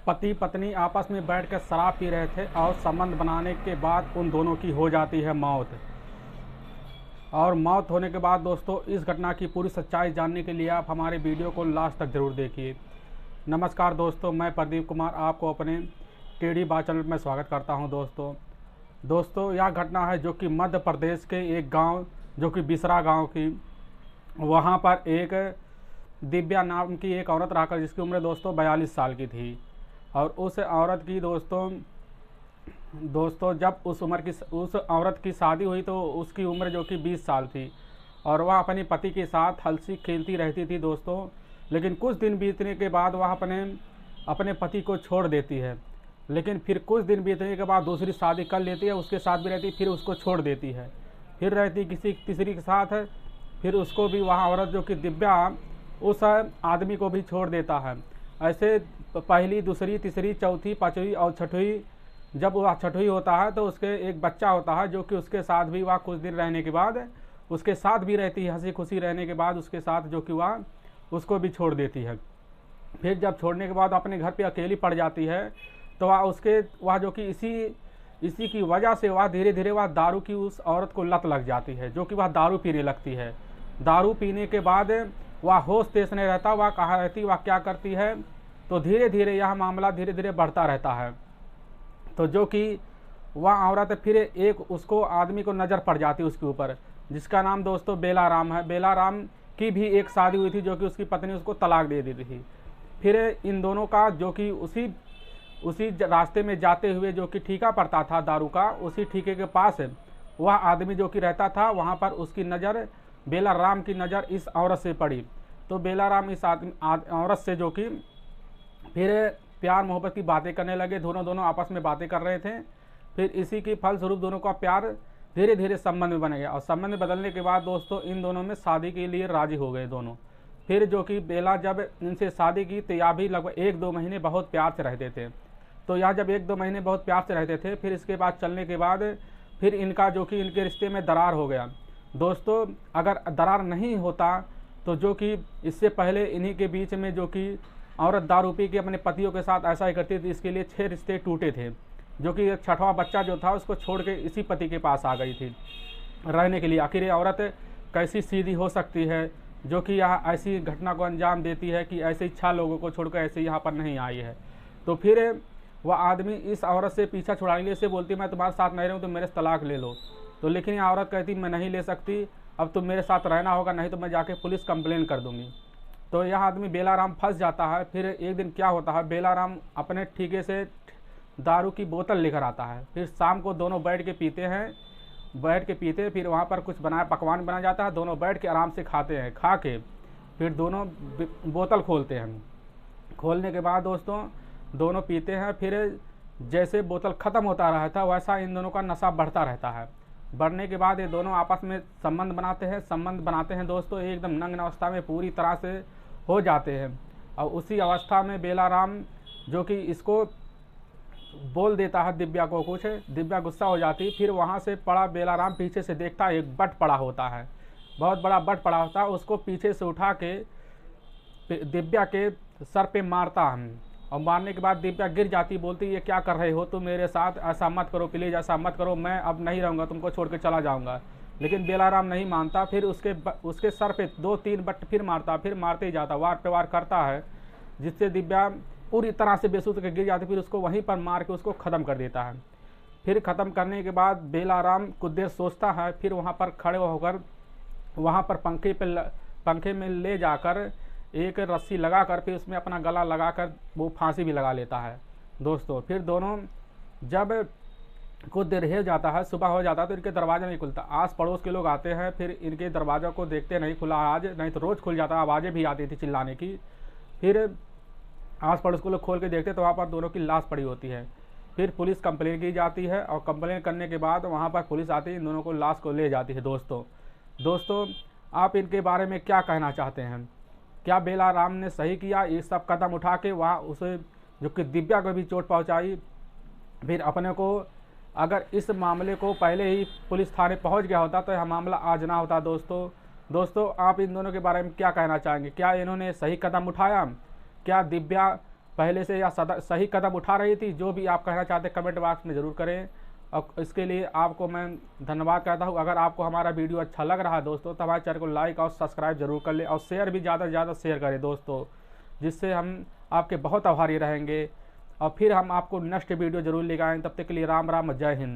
पति पत्नी आपस में बैठकर शराब पी रहे थे और संबंध बनाने के बाद उन दोनों की हो जाती है मौत। और मौत होने के बाद दोस्तों इस घटना की पूरी सच्चाई जानने के लिए आप हमारे वीडियो को लास्ट तक ज़रूर देखिए। नमस्कार दोस्तों, मैं प्रदीप कुमार आपको अपने टेढ़ी बात चैनल में स्वागत करता हूं। दोस्तों यह घटना है जो कि मध्य प्रदेश के एक गांव जो कि बिसरा गांव की, वहां पर एक दिव्या नाम की एक औरत रहा कर जिसकी उम्र दोस्तों 42 साल की थी। और उस औरत की दोस्तों जब उस औरत की शादी हुई तो उसकी उम्र जो कि 20 साल थी और वह अपने पति के साथ हंसी खेलती रहती थी दोस्तों। लेकिन कुछ दिन बीतने के बाद वह अपने पति को छोड़ देती है। लेकिन फिर कुछ दिन बीतने के बाद दूसरी शादी कर लेती है, उसके साथ भी रहती, फिर उसको छोड़ देती है, फिर रहती किसी तीसरी के साथ है, फिर उसको भी वह औरत जो कि दिव्या उस आदमी को भी छोड़ देता है। ऐसे पहली, दूसरी, तीसरी, चौथी, पाँचवीं और छठवीं, जब वह छठवीं होता है तो उसके एक बच्चा होता है जो कि उसके साथ भी वह कुछ दिन रहने के बाद उसके साथ भी रहती है, हंसी खुशी रहने के बाद उसके साथ जो कि वह उसको भी छोड़ देती है। फिर जब छोड़ने के बाद अपने घर पे अकेली पड़ जाती है तो वह जो कि इसी की वजह से वह धीरे धीरे वह दारू की उस औरत को लत लग जाती है, जो कि वह दारू पीने लगती है। दारू पीने के बाद वह होश तेज नहीं रहता, वह कहाँ रहती, वह क्या करती है, तो धीरे धीरे यह मामला धीरे धीरे बढ़ता रहता है। तो जो कि वह औरत फिर एक उसको आदमी को नज़र पड़ जाती है उसके ऊपर, जिसका नाम दोस्तों बेलाराम है। बेलाराम की भी एक शादी हुई थी जो कि उसकी पत्नी उसको तलाक दे देती थी। फिर इन दोनों का जो कि उसी रास्ते में जाते हुए जो कि ठेका पड़ता था दारू का, उसी ठेके के पास वह आदमी जो कि रहता था, वहाँ पर उसकी नज़र, बेलाराम की नज़र इस औरत से पड़ी। तो बेलाराम इस औरत से जो कि फिर प्यार मोहब्बत की बातें करने लगे। दोनों आपस में बातें कर रहे थे। फिर इसी की फलस्वरूप दोनों का प्यार धीरे धीरे संबंध में बन गया और संबंध में बदलने के बाद दोस्तों इन दोनों में शादी के लिए राजी हो गए दोनों। फिर जो कि बेला जब इनसे शादी की तो यह भी लगभग 1-2 महीने बहुत प्यार से रहते थे। तो यह जब 1-2 महीने बहुत प्यार से रहते थे, फिर इसके बाद चलने के बाद फिर इनका जो कि इनके रिश्ते में दरार हो गया। दोस्तों अगर दरार नहीं होता तो जो कि इससे पहले इन्हीं के बीच में जो कि औरत दारू पी के अपने पतियों के साथ ऐसा ही करती थी, इसके लिए 6 रिश्ते टूटे थे। जो कि एक 6वां बच्चा जो था उसको छोड़ के इसी पति के पास आ गई थी रहने के लिए। आखिर ये औरत कैसी सीधी हो सकती है जो कि यहाँ ऐसी घटना को अंजाम देती है कि ऐसे 6 लोगों को छोड़कर ऐसे यहाँ पर नहीं आई है। तो फिर वह आदमी इस औरत से पीछा छुड़ाने के लिए से बोलती मैं तुम्हारे साथ नहीं रहूँ तो मेरे से तलाक ले लो। तो लेकिन ये औरत कहती मैं नहीं ले सकती, अब तुम मेरे साथ रहना होगा, नहीं तो मैं जाके पुलिस कंप्लेन कर दूंगी। तो यह आदमी बेलाराम फंस जाता है। फिर एक दिन क्या होता है, बेलाराम अपने ठेके से दारू की बोतल लेकर आता है। फिर शाम को दोनों बैठ के पीते फिर वहाँ पर कुछ पकवान बनाया जाता है, दोनों बैठ के आराम से खाते हैं। खा के फिर दोनों बोतल खोलते हैं। खोलने के बाद दोस्तों दोनों पीते हैं। फिर जैसे बोतल ख़त्म होता रहता है वैसा इन दोनों का नशा बढ़ता रहता है। बढ़ने के बाद ये दोनों आपस में संबंध बनाते हैं दोस्तों, एकदम नग्न अवस्था में पूरी तरह से हो जाते हैं। और उसी अवस्था में बेलाराम जो कि इसको बोल देता है दिव्या को कुछ, दिव्या गुस्सा हो जाती। फिर वहाँ से पड़ा बेलाराम पीछे से देखता है एक बट पड़ा होता है, बहुत बड़ा बट पड़ा होता है, उसको पीछे से उठा के दिव्या के सर पे मारता है। और मारने के बाद दिव्या गिर जाती, बोलती ये क्या कर रहे हो तुम मेरे साथ, ऐसा मत करो प्लीज़, ऐसा मत करो, मैं अब नहीं रहूँगा, तुमको छोड़ के चला जाऊँगा। लेकिन बेलाराम नहीं मानता। फिर उसके सर पे 2-3 बट फिर मारता, फिर मारते ही जाता, वार पे वार करता है, जिससे दिव्या पूरी तरह से बेसुध के गिर जाती। फिर उसको वहीं पर मार के उसको ख़त्म कर देता है। फिर ख़त्म करने के बाद बेलाराम कुछ देर सोचता है, फिर वहाँ पर खड़े होकर वहाँ पर पंखे में ले जाकर एक रस्सी लगाकर फिर उसमें अपना गला लगाकर वो फांसी भी लगा लेता है दोस्तों। फिर दोनों जब कुछ देर हो जाता है, सुबह हो जाता है, तो इनके दरवाज़ा नहीं खुलता। आस पड़ोस के लोग आते हैं, फिर इनके दरवाज़ा को देखते नहीं खुला आज, नहीं तो रोज़ खुल जाता, आवाज़ें भी आती थी चिल्लाने की। फिर आस पड़ोस के लोग खोल के देखते तो वहाँ पर दोनों की लाश पड़ी होती है। फिर पुलिस कंप्लेन की जाती है और कंप्लेन करने के बाद वहाँ पर पुलिस आती है, इन दोनों को लाश को ले जाती है। दोस्तों आप इनके बारे में क्या कहना चाहते हैं? क्या बेलाराम ने सही किया ये सब कदम उठा के वहाँ उसे जो कि दिव्या को भी चोट पहुँचाई? फिर अपने को अगर इस मामले को पहले ही पुलिस थाने पहुँच गया होता तो यह मामला आज ना होता। दोस्तों आप इन दोनों के बारे में क्या कहना चाहेंगे? क्या इन्होंने सही कदम उठाया? क्या दिव्या पहले से या सही कदम उठा रही थी। जो भी आप कहना चाहते हैं कमेंट बॉक्स में ज़रूर करें, और इसके लिए आपको मैं धन्यवाद कहता हूँ। अगर आपको हमारा वीडियो अच्छा लग रहा है दोस्तों, तो हमारे चैनल को लाइक और सब्सक्राइब जरूर कर लें, और शेयर भी ज़्यादा से ज़्यादा शेयर करें दोस्तों, जिससे हम आपके बहुत आभारी रहेंगे। और फिर हम आपको नेक्स्ट वीडियो जरूर लेकर आएँ। तब तक के लिए राम राम, जय हिंद।